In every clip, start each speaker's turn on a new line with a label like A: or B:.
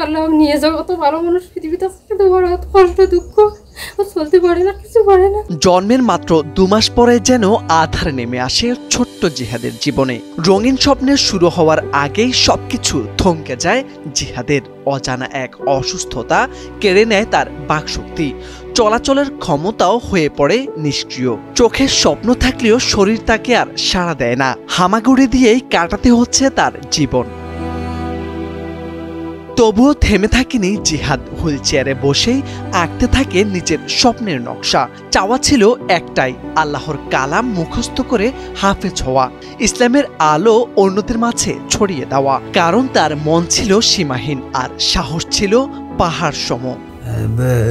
A: আল্লাহ নিয়ে যাও, কত ভালো মানুষ পৃথিবীতে আছে, কিন্তু বড় কষ্ট দুঃখ, চলতে পারে না, কিছু পারে না।
B: জন্মের মাত্র 2 মাস পরে যেন আধার নেমে আসে ছোট্ট জিহাদের জীবনে। রঙিন স্বপ্নের শুরু হওয়ার আগেই সবকিছু থমকে যায় জিহাদের। অজানা এক অসুস্থতা কেড়ে নেয় তার বাকশক্তি, চলাচলের ক্ষমতাও হয়ে পড়ে নিষ্ক্রিয়। চোখের স্বপ্ন থাকলেও শরীর তাকে আর সাড়া দেয় না। হামাগুড়ি দিয়েই কাটাতে হচ্ছে তার জীবন। তবুও থেমে থাকেনি জিহাদ। হুইল চেয়ারে বসেই আঁকতে থাকে নিজের স্বপ্নের নকশা। চাওয়া ছিল একটাই, আল্লাহর কালাম মুখস্থ করে হাফেজ হওয়া, ইসলামের আলো অন্যদের মাঝে ছড়িয়ে দেওয়া। কারণ তার মন ছিল সীমাহীন, আর সাহস ছিল পাহাড় সম।
A: আমার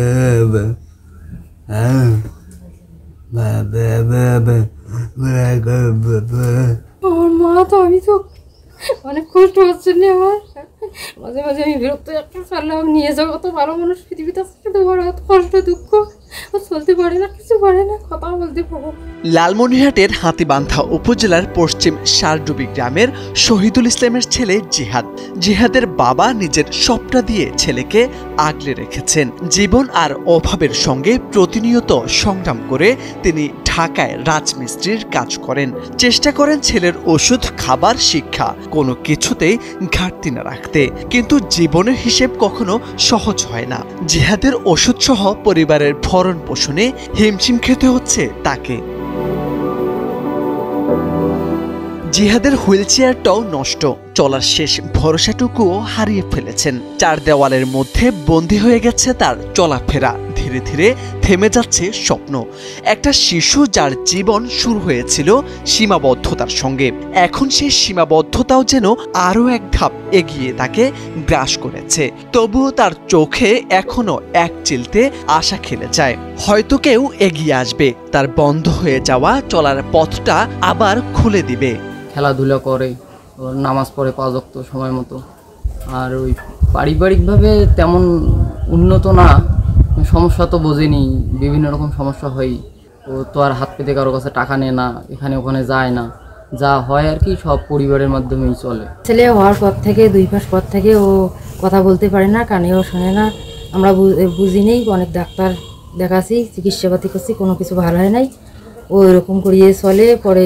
A: মা তো, আমি তো অনেক কষ্ট হচ্ছে না আমার। মাঝে মাঝে আমি বিরক্ত একটা আল্লাহ নিয়ে যাও, কত ভালো মানুষ পৃথিবীতে আছে, কিন্তু বড় কষ্ট দুঃখ, চলতে পারে না, কিছু পারে না, কথা বলতে পারো।
B: লালমনিরহাটের হাতীবান্ধা উপজেলার পশ্চিম সারডুবি গ্রামের শহীদুল ইসলামের ছেলে জিহাদ। জিহাদের বাবা নিজের সবটা দিয়ে ছেলেকে আগলে রেখেছেন। জীবন আর অভাবের সঙ্গে প্রতিনিয়ত সংগ্রাম করে তিনি ঢাকায় রাজমিস্ত্রির কাজ করেন। চেষ্টা করেন ছেলের ওষুধ, খাবার, শিক্ষা কোনো কিছুতেই ঘাটতি না রাখতে। কিন্তু জীবনের হিসেব কখনো সহজ হয় না। জিহাদের ওষুধ সহ পরিবারের ভরণ পোষণে হিমশিম খেতে হচ্ছে তাকে। জিহাদের হুইল চেয়ারটাও নষ্ট, চলার শেষ ভরসাটুকুও হারিয়ে ফেলেছেন। 4 দেওয়ালের মধ্যে বন্দী হয়ে গেছে তার চলাফেরা। ধীরে ধীরে থেমে যাচ্ছে স্বপ্ন। একটা শিশু যার জীবন শুরু হয়েছিল সীমাবদ্ধতার সঙ্গে, এখন সেই সীমাবদ্ধতাও যেন আরও এক ধাপ এগিয়ে তাকে গ্রাস করেছে। তবুও তার চোখে এখনো এক চিলতে আশা খেলে যায়, হয়তো কেউ এগিয়ে আসবে, তার বন্ধ হয়ে যাওয়া চলার পথটা আবার খুলে দিবে।
C: খেলাধুলা করে, নামাজ পড়ে 5 ওয়াক্ত সময় মতো। আর ওই পারিবারিকভাবে তেমন উন্নত না, সমস্যা তো বোঝেনি, বিভিন্ন রকম সমস্যা হয়। ও তো আর হাত পেতে কারো কাছে টাকা নেয় না, এখানে ওখানে যায় না, যা হয় আর কি সব পরিবারের মাধ্যমেই চলে।
A: ছেলে হওয়ার পর থেকে 2 মাস পর থেকে ও কথা বলতে পারে না, কানেও শোনে না। আমরা বুঝি নেই, অনেক ডাক্তার দেখাচ্ছি, চিকিৎসাপাতি করছি, কোনো কিছু ভালো হয় নাই। ও এরকম করিয়ে চলে। পরে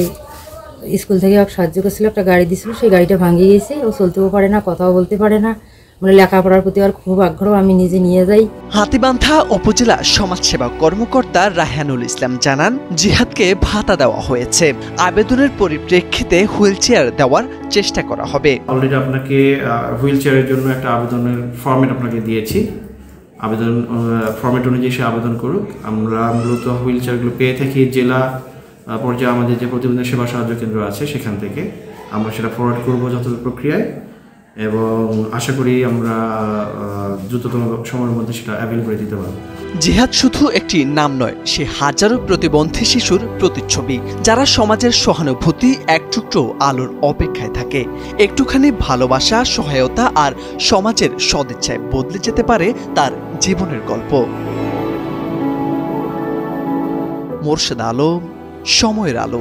A: স্কুল থেকে এক সাহায্য করছিল, একটা গাড়ি দিয়েছিল, সেই গাড়িটা ভাঙিয়ে গেছে। ও চলতেও পারে না, কথাও বলতে পারে না। মানে লেখাপড়ার প্রতি আর খুব আগ্রহ, আমি নিজে নিয়ে যাই।
B: হাতীবান্ধা উপজেলা সমাজসেবা কর্মকর্তা রায়হানুল ইসলাম জানান, জিহাদকে ভাতা দেওয়া হয়েছে। আবেদনের পরিপ্রেক্ষিতে হুইল চেয়ার দেওয়ার চেষ্টা করা হবে।
D: অলরেডি আপনাকে হুইল চেয়ারের জন্য একটা আবেদনের ফরম্যাট আপনাকে দিয়েছি। আবেদন ফরম্যাট অনুযায়ী সে আবেদন করুক। আমরা মূলত হুইল চেয়ারগুলো পেয়ে থাকি জেলা পর্যায়ে আমাদের যে প্রতিবন্ধী সেবা সাহায্য কেন্দ্র আছে, সেখান থেকে আমরা সেটা ফরওয়ার্ড করবো যথাযথ প্রক্রিয়ায়, এবং আশা করি আমরা দ্রুততম সময়ের মধ্যে সেটা অ্যাভেল করে দিতে পারবো।
B: জিহাদ শুধু একটি নাম নয়, সে হাজারো প্রতিবন্ধী শিশুর প্রতিচ্ছবি, যারা সমাজের সহানুভূতি, এক টুকরো আলোর অপেক্ষায় থাকে। একটুখানি ভালোবাসা, সহায়তা আর সমাজের সদিচ্ছায় বদলে যেতে পারে তার জীবনের গল্প। মোর্শেদ আলম, সময়ের আলো।